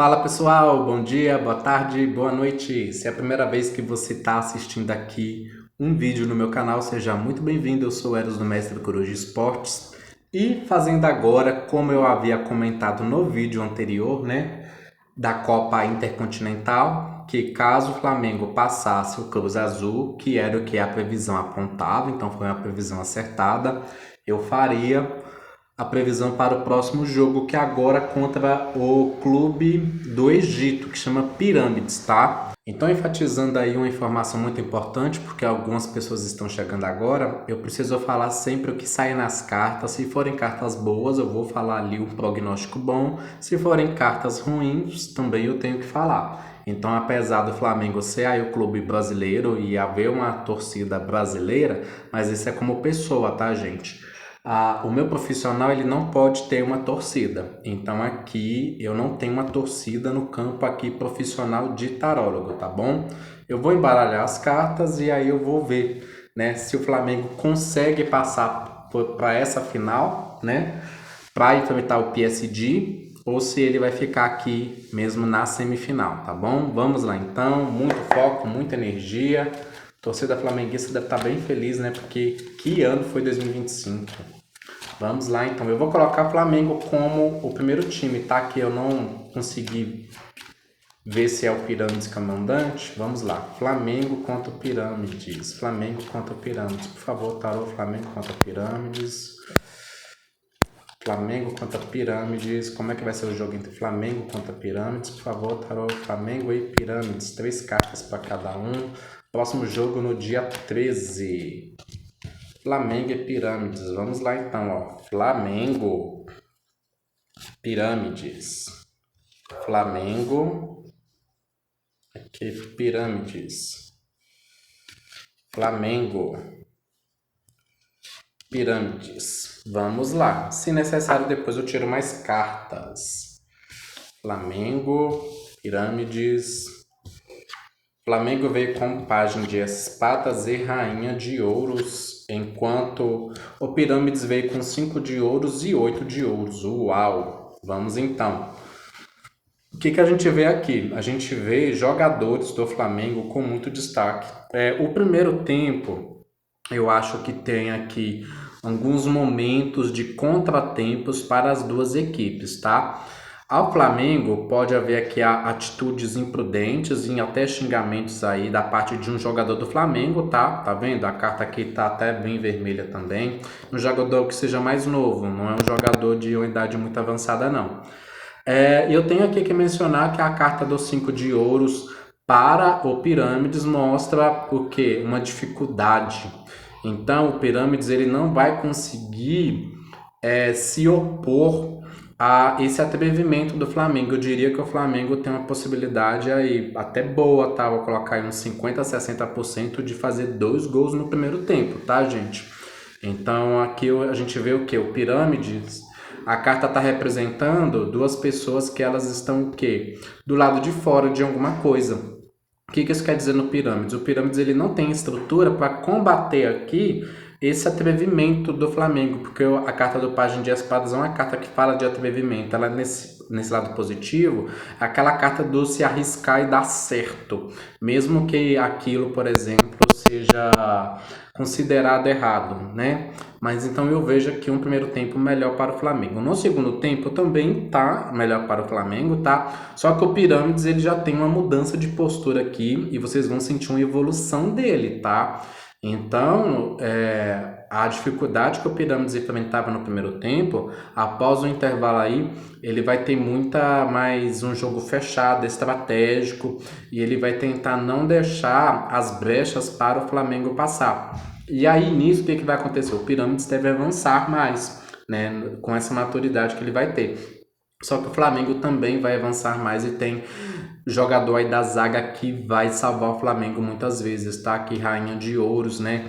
Fala pessoal, bom dia, boa tarde, boa noite. Se é a primeira vez que você está assistindo aqui um vídeo no meu canal, seja muito bem-vindo. Eu sou Eros do Mestre Coruja Esportes e fazendo agora, como eu havia comentado no vídeo anterior, né, da Copa Intercontinental, que caso o Flamengo passasse o Cruz Azul, que era o que a previsão apontava, então foi uma previsão acertada, eu faria a previsão para o próximo jogo, que é agora contra o clube do Egito, que chama Pirâmides, tá? Então, enfatizando aí uma informação muito importante, porque algumas pessoas estão chegando agora, eu preciso falar sempre o que sai nas cartas. Se forem cartas boas, eu vou falar ali um prognóstico bom. Se forem cartas ruins, também eu tenho que falar. Então, apesar do Flamengo ser aí o clube brasileiro e haver uma torcida brasileira, mas isso é como pessoa, tá, gente? O meu profissional ele não pode ter uma torcida. Então aqui eu não tenho uma torcida no campo aqui profissional de tarólogo, tá bom? Eu vou embaralhar as cartas e aí eu vou ver, né, se o Flamengo consegue passar para essa final, né, para enfrentar o PSG ou se ele vai ficar aqui mesmo na semifinal, tá bom? Vamos lá então, muito foco, muita energia. A torcida flamenguista deve estar bem feliz, né? Porque que ano foi 2025? Vamos lá, então. Eu vou colocar o Flamengo como o primeiro time, tá? Que eu não consegui ver se é o Pirâmides Comandante. Vamos lá. Flamengo contra o Pirâmides. Flamengo contra o Pirâmides. Por favor, tarô. Flamengo contra o Pirâmides. Flamengo contra Pirâmides. Como é que vai ser o jogo entre Flamengo contra Pirâmides? Por favor, tarô. Flamengo e Pirâmides. 3 cartas para cada um. Próximo jogo no dia 13. Flamengo e Pirâmides. Vamos lá então, ó. Flamengo, Pirâmides. Flamengo, aqui Pirâmides. Flamengo, Pirâmides. Vamos lá. Se necessário, depois eu tiro mais cartas. Flamengo, Pirâmides. Flamengo veio com página de espadas e rainha de ouros, enquanto o Pirâmides veio com 5 de ouros e 8 de ouros. Uau! Vamos então. O que a gente vê aqui? A gente vê jogadores do Flamengo com muito destaque. O primeiro tempo, eu acho que tem aqui alguns momentos de contratempos para as duas equipes, tá? Ao Flamengo pode haver aqui atitudes imprudentes e até xingamentos aí da parte de um jogador do Flamengo, tá? Tá vendo? A carta aqui tá até bem vermelha também. Um jogador que seja mais novo, não é um jogador de uma idade muito avançada, não. Eu tenho aqui que mencionar que a carta dos 5 de ouros para o Pirâmides mostra o quê? Uma dificuldade. Então, o Pirâmides ele não vai conseguir se opor a esse atrevimento do Flamengo. Eu diria que o Flamengo tem uma possibilidade aí até boa, tá? Vou colocar aí uns 50 a 60% de fazer 2 gols no primeiro tempo, tá, gente? Então, aqui a gente vê o quê? O Pirâmides, a carta está representando duas pessoas que elas estão o quê? Do lado de fora de alguma coisa. O que isso quer dizer no Pirâmides? O Pirâmides ele não tem estrutura para combater aqui esse atrevimento do Flamengo, porque a carta do Página de Espadas é uma carta que fala de atrevimento. Ela nesse lado positivo, é aquela carta do se arriscar e dar certo, mesmo que aquilo, por exemplo, seja considerado errado, né? Mas então eu vejo aqui um primeiro tempo melhor para o Flamengo. No segundo tempo também tá melhor para o Flamengo, tá? Só que o Pirâmides ele já tem uma mudança de postura aqui e vocês vão sentir uma evolução dele, tá? Então, a dificuldade que o Pirâmides enfrentava no primeiro tempo, após o intervalo aí, ele vai ter muita mais um jogo fechado, estratégico, e ele vai tentar não deixar as brechas para o Flamengo passar. E aí, nisso, o que vai acontecer? O Pirâmides deve avançar mais, né, com essa maturidade que ele vai ter. Só que o Flamengo também vai avançar mais e tem jogador aí da zaga que vai salvar o Flamengo muitas vezes, tá? Aqui, Rainha de Ouros, né?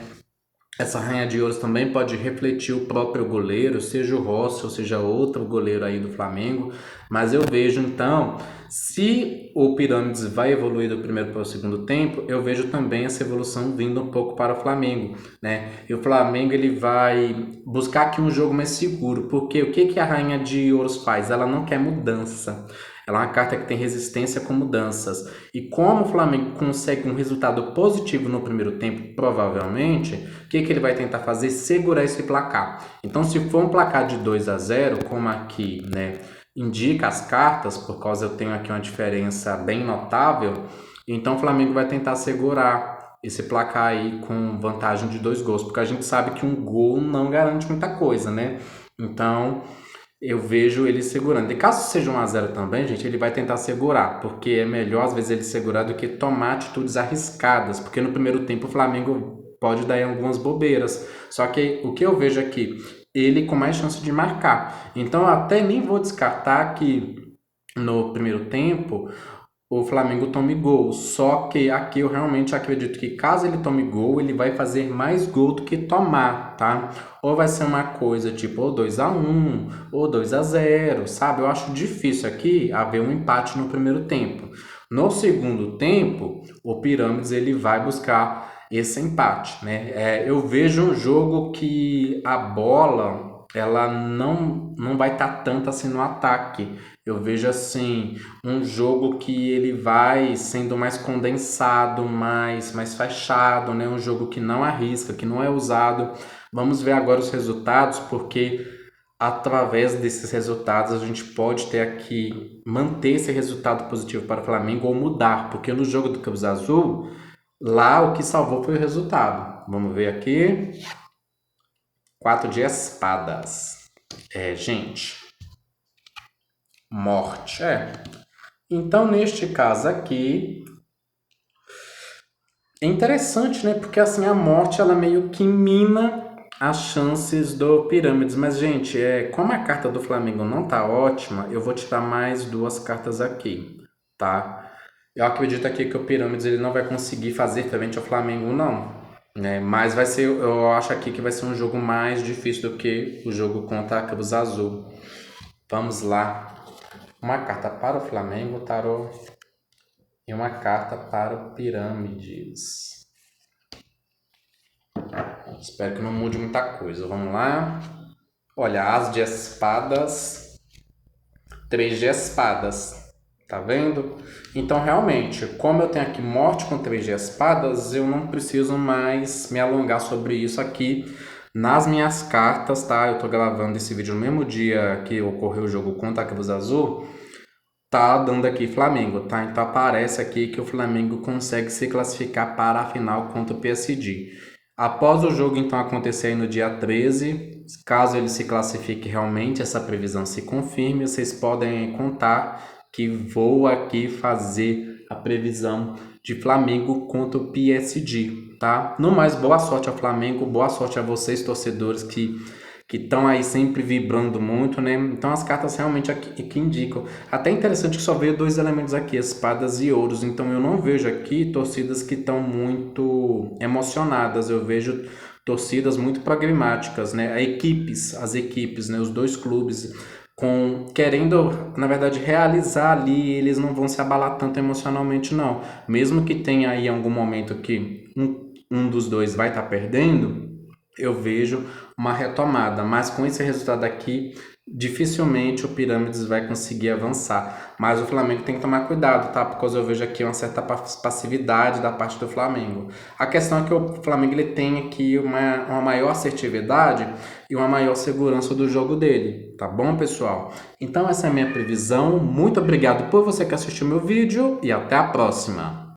Essa Rainha de Ouros também pode refletir o próprio goleiro, seja o Rossi ou seja outro goleiro aí do Flamengo. Mas eu vejo, então, se o Pirâmides vai evoluir do primeiro para o segundo tempo, eu vejo também essa evolução vindo um pouco para o Flamengo, né? E o Flamengo, ele vai buscar aqui um jogo mais seguro, porque o que a Rainha de Ouros faz? Ela não quer mudança. Ela é uma carta que tem resistência com mudanças. E como o Flamengo consegue um resultado positivo no primeiro tempo, provavelmente, o que ele vai tentar fazer? Segurar esse placar. Então, se for um placar de 2-0, como aqui, né, indica as cartas, por causa eu tenho aqui uma diferença bem notável, então o Flamengo vai tentar segurar esse placar aí com vantagem de 2 gols, porque a gente sabe que um gol não garante muita coisa, né? Então, eu vejo ele segurando. E caso seja 1-0 também, gente, ele vai tentar segurar, porque é melhor às vezes ele segurar do que tomar atitudes arriscadas, porque no primeiro tempo o Flamengo pode dar algumas bobeiras. Só que o que eu vejo aqui, ele com mais chance de marcar. Então eu até nem vou descartar que no primeiro tempo o Flamengo tome gol. Só que aqui eu realmente acredito que caso ele tome gol, ele vai fazer mais gol do que tomar, tá? Ou vai ser uma coisa tipo ou 2-1 ou 2-0, sabe? Eu acho difícil aqui haver um empate no primeiro tempo. No segundo tempo, o Pirâmides ele vai buscar esse empate, né? Eu vejo um jogo que a bola ela não vai estar tanto assim no ataque. Eu vejo assim um jogo que ele vai sendo mais condensado, mais fechado, né? Um jogo que não arrisca, que não é usado. Vamos ver agora os resultados, porque através desses resultados a gente pode ter aqui, manter esse resultado positivo para o Flamengo ou mudar, porque no jogo do Cruz Azul, lá o que salvou foi o resultado. Vamos ver aqui. 4 de espadas. Gente, morte. Então, neste caso aqui, é interessante, né? Porque assim, a morte, ela meio que mina as chances do Pirâmides. Mas, gente, como a carta do Flamengo não tá ótima, eu vou tirar mais 2 cartas aqui, tá? Eu acredito aqui que o Pirâmides ele não vai conseguir fazer frente ao Flamengo, não. Né? Mas vai ser, eu acho aqui que vai ser um jogo mais difícil do que o jogo contra a Cruz Azul. Vamos lá. Uma carta para o Flamengo, tarô. E uma carta para o Pirâmides. Espero que não mude muita coisa. Vamos lá. Olha, As de espadas. 3 de espadas. Tá vendo? Então, realmente, como eu tenho aqui morte com 3 de espadas, eu não preciso mais me alongar sobre isso aqui nas minhas cartas, tá? Eu tô gravando esse vídeo no mesmo dia que ocorreu o jogo contra a Cruz Azul. Tá dando aqui Flamengo, tá? Então aparece aqui que o Flamengo consegue se classificar para a final contra o PSG. Após o jogo então acontecer aí no dia 13, caso ele se classifique realmente, essa previsão se confirme, vocês podem contar que vou aqui fazer a previsão de Flamengo contra o PSG, tá? No mais, boa sorte ao Flamengo, boa sorte a vocês torcedores que estão aí sempre vibrando muito, né? Então as cartas realmente aqui que indicam. Até interessante que só veio 2 elementos aqui, espadas e ouros. Então eu não vejo aqui torcidas que estão muito emocionadas. Eu vejo torcidas muito pragmáticas, né? As equipes, né? Os 2 clubes querendo, na verdade, realizar ali, eles não vão se abalar tanto emocionalmente, não. Mesmo que tenha aí algum momento que um dos 2 vai estar perdendo, eu vejo uma retomada, mas com esse resultado aqui, dificilmente o Pirâmides vai conseguir avançar. Mas o Flamengo tem que tomar cuidado, tá? Porque eu vejo aqui uma certa passividade da parte do Flamengo. A questão é que o Flamengo ele tem aqui uma maior assertividade e uma maior segurança do jogo dele, tá bom, pessoal? Então essa é a minha previsão. Muito obrigado por você que assistiu meu vídeo e até a próxima!